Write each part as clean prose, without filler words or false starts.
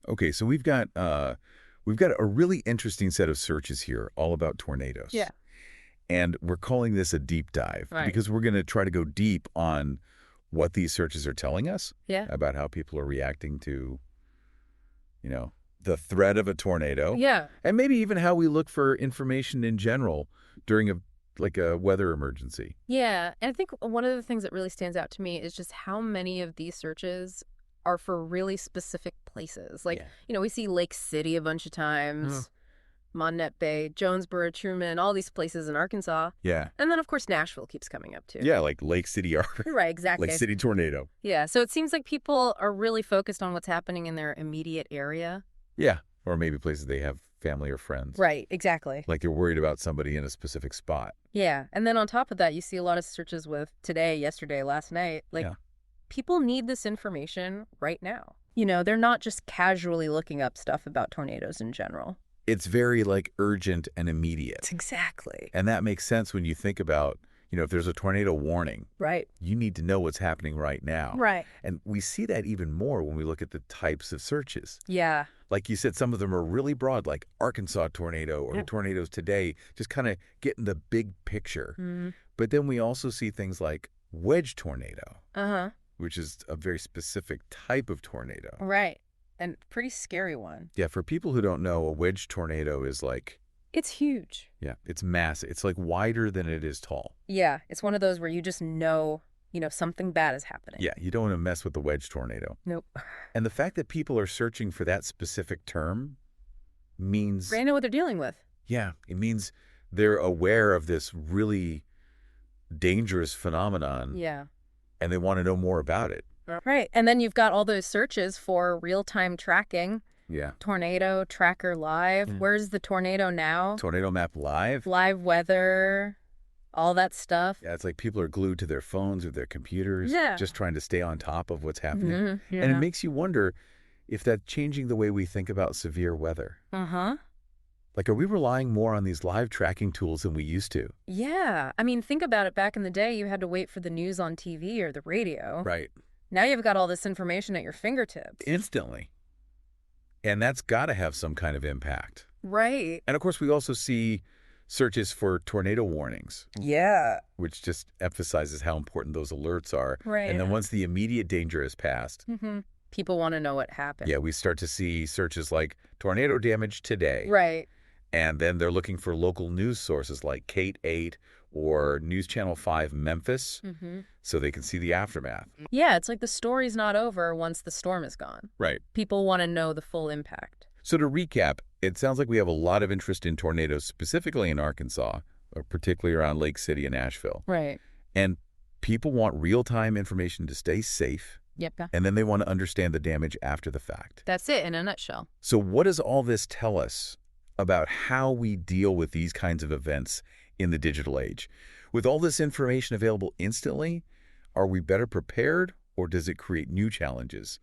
Okay, so we've got a really interesting set of searches here, all about tornadoes. Yeah. And we're calling this a deep dive Right. because we're going to try to go deep on what these searches are telling us Yeah. about how people are reacting to, the threat of a tornado. Yeah. And maybe even how we look for information in general during a weather emergency. Yeah. And I think one of the things that really stands out to me is just how many of these searches are for really specific places. Like, Yeah. we see Lake City a bunch of times, Monnet Bay, Jonesboro, Truman, all these places in Arkansas. Yeah. And then, of course, Nashville keeps coming up, too. Yeah, like Lake City Right, exactly. Lake City tornado. Yeah, so it seems like people are really focused on what's happening in their immediate area. Yeah. Or maybe places they have family or friends. Right, exactly. Like they're worried about somebody in a specific spot. Yeah, and then on top of that, you see a lot of searches with today, yesterday, last night. People need this information right now. They're not just casually looking up stuff about tornadoes in general. It's very urgent and immediate. Exactly. And that makes sense when you think about, if there's a tornado warning, Right. you need to know what's happening right now. Right. And we see that even more when we look at the types of searches. Yeah. Like you said, some of them are really broad, like Arkansas tornado or tornadoes today, just kind of getting the big picture. Mm-hmm. But then we also see things like wedge tornado, which is a very specific type of tornado. Right. And pretty scary one. Yeah, for people who don't know, a wedge tornado is it's huge. Yeah, it's massive. It's wider than it is tall. Yeah, it's one of those where you just know, something bad is happening. Yeah, you don't want to mess with the wedge tornado. Nope. And the fact that people are searching for that specific term means... They know what they're dealing with. Yeah, it means they're aware of this really dangerous phenomenon. Yeah. And they want to know more about it. Right. And then you've got all those searches for real-time tracking. Yeah. Tornado Tracker Live. Yeah. Where's the tornado now? Tornado Map Live. Live weather, all that stuff. Yeah, it's like people are glued to their phones or their computers, just trying to stay on top of what's happening. Mm-hmm. Yeah. And it makes you wonder if that's changing the way we think about severe weather. Uh-huh. Are we relying more on these live tracking tools than we used to? Yeah. I mean, think about it. Back in the day, you had to wait for the news on TV or the radio. Right. Now you've got all this information at your fingertips. Instantly. And that's got to have some kind of impact. Right. And, of course, we also see searches for tornado warnings. Yeah. Which just emphasizes how important those alerts are. Right. And then once the immediate danger is passed, people want to know what happened. Yeah, we start to see searches like tornado damage today. Right. And then they're looking for local news sources like Kate 8 or News Channel 5 Memphis so they can see the aftermath. Yeah, it's like the story's not over once the storm is gone. Right. People want to know the full impact. So to recap, it sounds like we have a lot of interest in tornadoes, specifically in Arkansas, or particularly around Lake City and Nashville. Right. And people want real-time information to stay safe. Yep. And then they want to understand the damage after the fact. That's it in a nutshell. So what does all this tell us about how we deal with these kinds of events in the digital age? With all this information available instantly, are we better prepared, or does it create new challenges?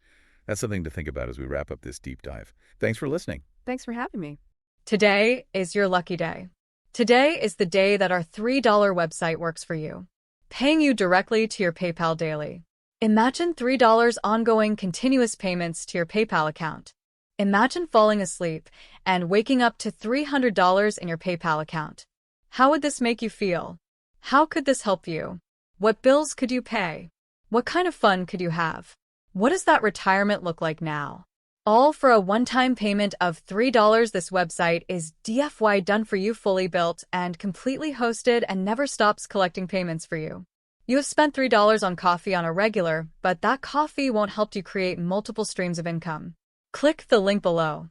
That's something to think about as we wrap up this deep dive. Thanks for listening. Thanks for having me. Today is your lucky day. Today is the day that our $3 website works for you, paying you directly to your PayPal daily. Imagine $3 ongoing continuous payments to your PayPal account. Imagine falling asleep and waking up to $300 in your PayPal account. How would this make you feel? How could this help you? What bills could you pay? What kind of fun could you have? What does that retirement look like now? All for a one-time payment of $3. This website is DFY done for you, fully built and completely hosted, and never stops collecting payments for you. You have spent $3 on coffee on a regular, but that coffee won't help you create multiple streams of income. Click the link below.